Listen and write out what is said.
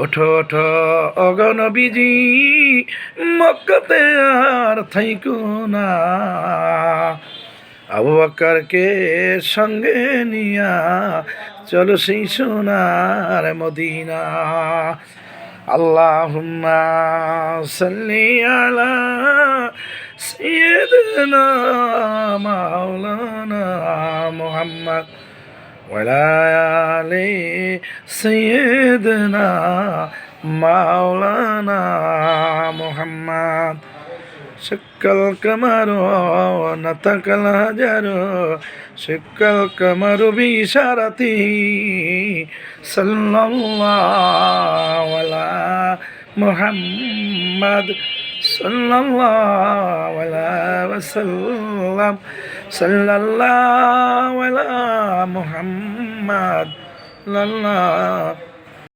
ওঠো ওঠো অগনবীজি মক্কাতে আর থাইকো না, আবু বকরকে সঙ্গে নিয়া চলো সেই সোনার মদিনা। আল্লাহুম্মা সাল্লি আলা সাইয়্যিদিনা মাওলানা মুহাম্মদ ওয়ালা আলি সাইয়্যিদিনা মাওলানা মুহাম্মদ। শক্কাল কামারু নাতাকাল হাজারু শক্কাল কামারু বিইশারাতি সাল্লাল্লাহু আলা মুহাম্মদ সাল্লাল্লাহু আলা ওয়াসাল্লাম সাল্লাল্লাহু আলা মুহাম্মদ সাল্লাল্লাহু